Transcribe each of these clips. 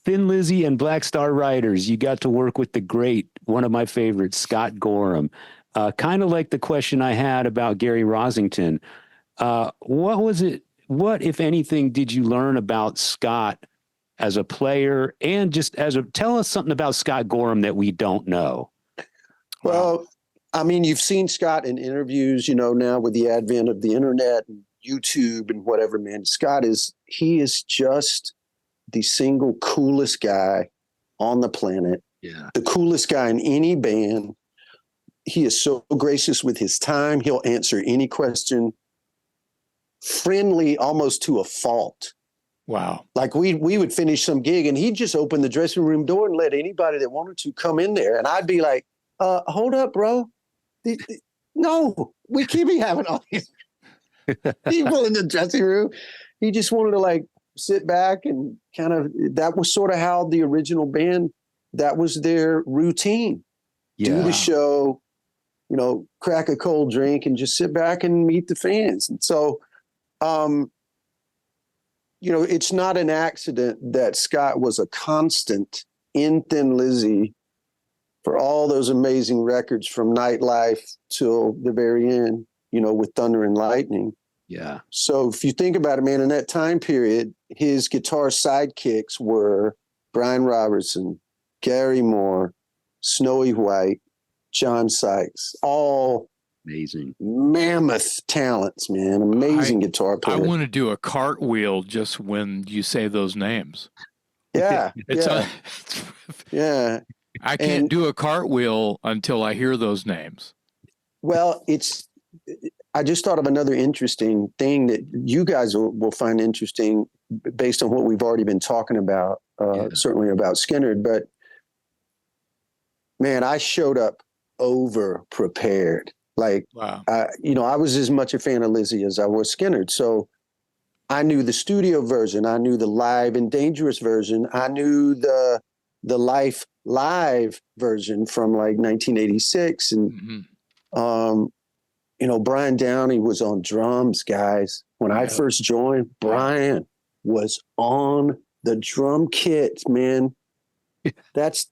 Thin Lizzy and Black Star Riders, you got to work with the great, one of my favorites, Scott Gorham. Kind of like the question I had about Gary Rosington. What was it? What, if anything, did you learn about Scott as a player, and just tell us something about Scott Gorham that we don't know? Well, I mean, you've seen Scott in interviews, now with the advent of the internet and YouTube and whatever, man. He is just the single coolest guy on the planet. Yeah. The coolest guy in any band. He is so gracious with his time. He'll answer any question. Friendly almost to a fault. Wow. Like we would finish some gig and he'd just open the dressing room door and let anybody that wanted to come in there. And I'd be like, hold up, bro. No, we can't be having all these people in the dressing room. He just wanted to like sit back and that was sort of how the original band, that was their routine. Yeah. Do the show, crack a cold drink and just sit back and meet the fans. And so, it's not an accident that Scott was a constant in Thin Lizzy for all those amazing records from Nightlife till the very end, with Thunder and Lightning. Yeah. So if you think about it, man, in that time period, his guitar sidekicks were Brian Robertson, Gary Moore, Snowy White, John Sykes, all amazing, mammoth talents, man. Amazing guitar players. I want to do a cartwheel just when you say those names. Yeah. Yeah. I can't do a cartwheel until I hear those names. Well, I just thought of another interesting thing that you guys will find interesting based on what we've already been talking about, certainly about Skynyrd. But man, I showed up over prepared. Like, wow. I was as much a fan of Lizzy as I was Skynyrd. So I knew the studio version. I knew the live and dangerous version. I knew the live version from like 1986. And, Brian Downey was on drums, guys. When I first joined, Brian was on the drum kit, man. That's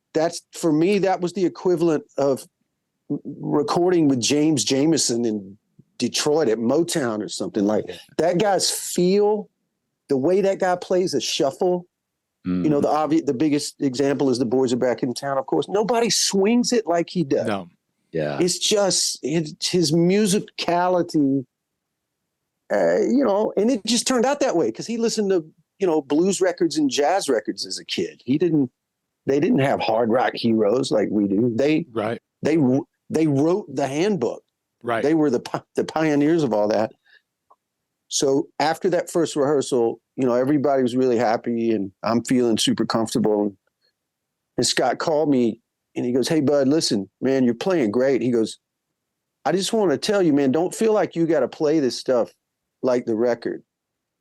for me, that was the equivalent of recording with James Jamerson in Detroit at Motown or something. Like that guy's feel, the way that guy plays a shuffle. The biggest example is The Boys Are Back in Town, of course. Nobody swings it like he does. No. Yeah. It's just his musicality, and it just turned out that way because he listened to, blues records and jazz records as a kid. They didn't have hard rock heroes like we do. They wrote the handbook. Right. They were the pioneers of all that. So after that first rehearsal, everybody was really happy and I'm feeling super comfortable. And Scott called me and he goes, "Hey, bud, listen, man, you're playing great." He goes, "I just want to tell you, man, don't feel like you got to play this stuff like the record.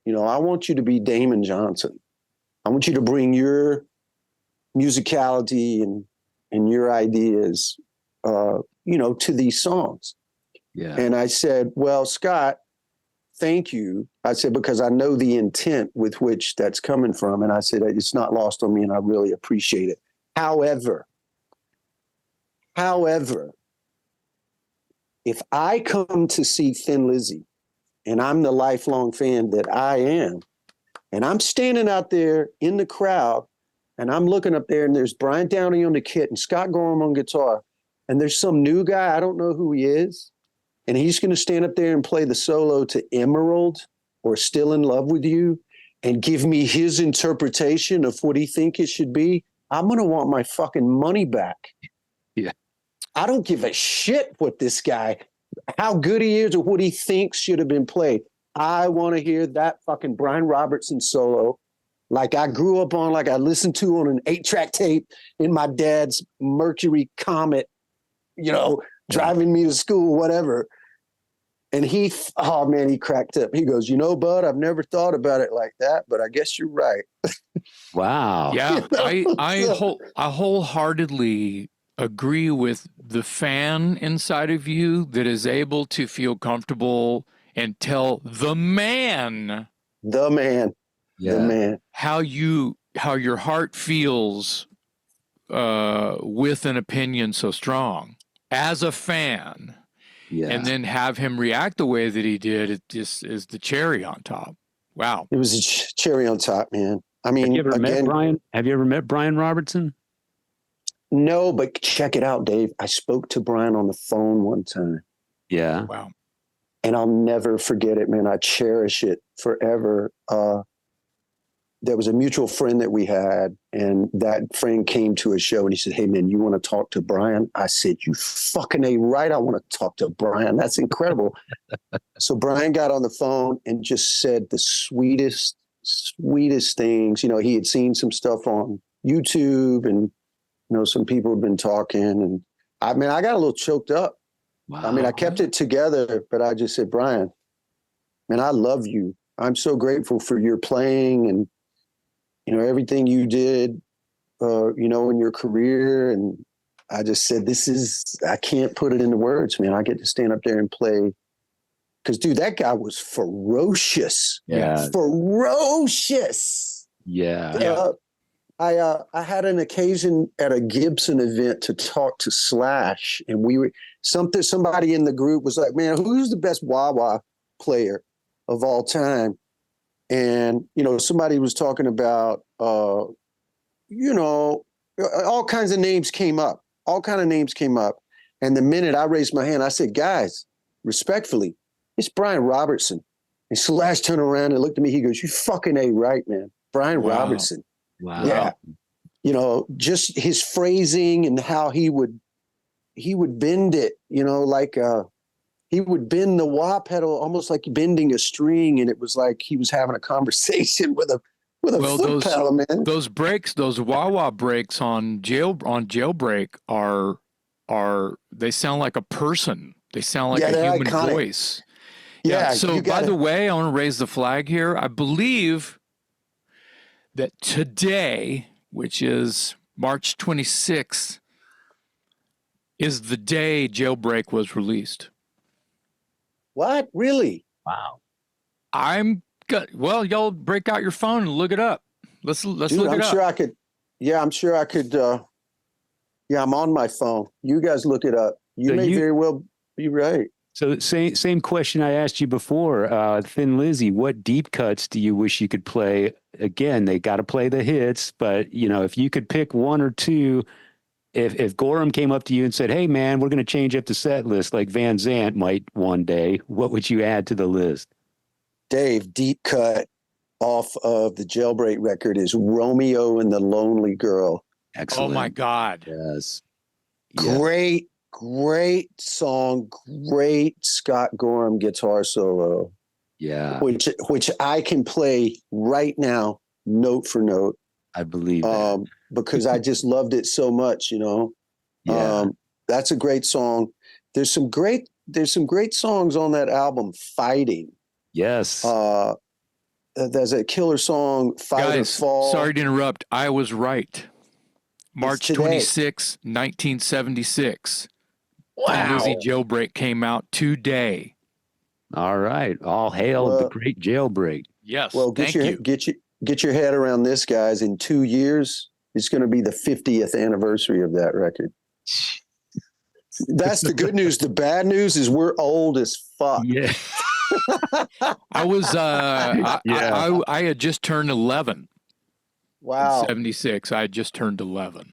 I want you to be Damon Johnson. I want you to bring your musicality and your ideas, to these songs." Yeah. And I said, "Well, Scott, thank you." I said, because I know the intent with which that's coming from. And I said, it's not lost on me and I really appreciate it. However, if I come to see Thin Lizzy and I'm the lifelong fan that I am, and I'm standing out there in the crowd and I'm looking up there and there's Brian Downey on the kit and Scott Gorham on guitar, and there's some new guy, I don't know who he is, and he's going to stand up there and play the solo to Emerald or Still in Love with You and give me his interpretation of what he think it should be, I'm going to want my fucking money back. Yeah. I don't give a shit what this guy, how good he is or what he thinks should have been played. I want to hear that fucking Brian Robertson solo like I grew up on, like I listened to on an 8-track tape in my dad's Mercury Comet, driving me to school, whatever. And he cracked up. He goes, "Bud, I've never thought about it like that, but I guess you're right." Wow. Yeah, I wholeheartedly agree with the fan inside of you that is able to feel comfortable and tell the man yeah. how you your heart feels with an opinion so strong as a fan, Yeah. and then have him react the way that he did. It just is the cherry on top. Wow. It was a cherry on top, man. I mean, Have you ever met again, Brian? Have you ever met Brian Robertson? no, but check it out, Dave. I spoke to Brian on the phone one time. Yeah. Wow. And I'll never forget it, man. I cherish it forever. There was a mutual friend that we had, and that friend came to a show and he said, "Hey, man, you want to talk to Brian?" I said, "You fucking A right. I want to talk to Brian. That's incredible." So Brian got on the phone and just said the sweetest things. You know, he had seen some stuff on YouTube, and, you know, some people had been talking. And I mean, I got a little choked up. Wow. I mean, I kept it together, but I just said, "Brian, man, I love you. I'm so grateful for your playing and, you know, everything you did, you know, in your career." And I just said, I can't put it into words, man. I get to stand up there and play. Because, dude, that guy was ferocious. Yeah. Ferocious. Yeah. I had an occasion at a Gibson event to talk to Slash, and somebody in the group was like, "Man, who's the best wah-wah player of all time?" And, you know, somebody was talking about, you know, all kinds of names came up. And the minute I raised my hand, I said, "Guys, respectfully, it's Brian Robertson." And Slash turned around and looked at me. He goes, "You fucking A right, man. Brian Robertson." Wow. Yeah. You know, just his phrasing and how he would bend it, you know, like he would bend the wah pedal almost like bending a string, and it was like he was having a conversation with a foot pedal, man. Those breaks, those wah-wah breaks on Jailbreak are they sound like a person. They sound like a human iconic voice. Yeah. So by the way, I want to raise the flag here. I believe that today, which is March 26th, is the day Jailbreak was released. What? Really? Wow. Well, y'all break out your phone and look it up. Let's Dude, look I'm it up. sure I could. Yeah, I'm sure I could. Yeah, I'm on my phone. You guys look it up. You may very well be right. So same question I asked you before, Thin Lizzy, what deep cuts do you wish you could play? Again, they got to play the hits, but, you know, if you could pick one or two, if Gorham came up to you and said, "Hey, man, we're going to change up the set list like Van Zandt might one day," what would you add to the list? Dave, deep cut off of the Jailbreak record is Romeo and the Lonely Girl. Excellent. Oh, my God. Yes. Great song. Great Scott Gorham guitar solo. Yeah. Which I can play right now, note for note. I believe that. Because I just loved it so much, you know. Yeah. That's a great song. There's some great songs on that album. Fighting. Yes. There's a killer song, Fight or Fall. Sorry to interrupt. I was right. March 26, 1976. Wow. Thin Lizzy Jailbreak came out today. All right. All hail the great Jailbreak. Yes. Well, thank you. Get your head around this, guys. In 2 years, it's going to be the 50th anniversary of that record. That's the good news. The bad news is we're old as fuck. Yeah. I was I had just turned 11. Wow. In 76. I had just turned 11.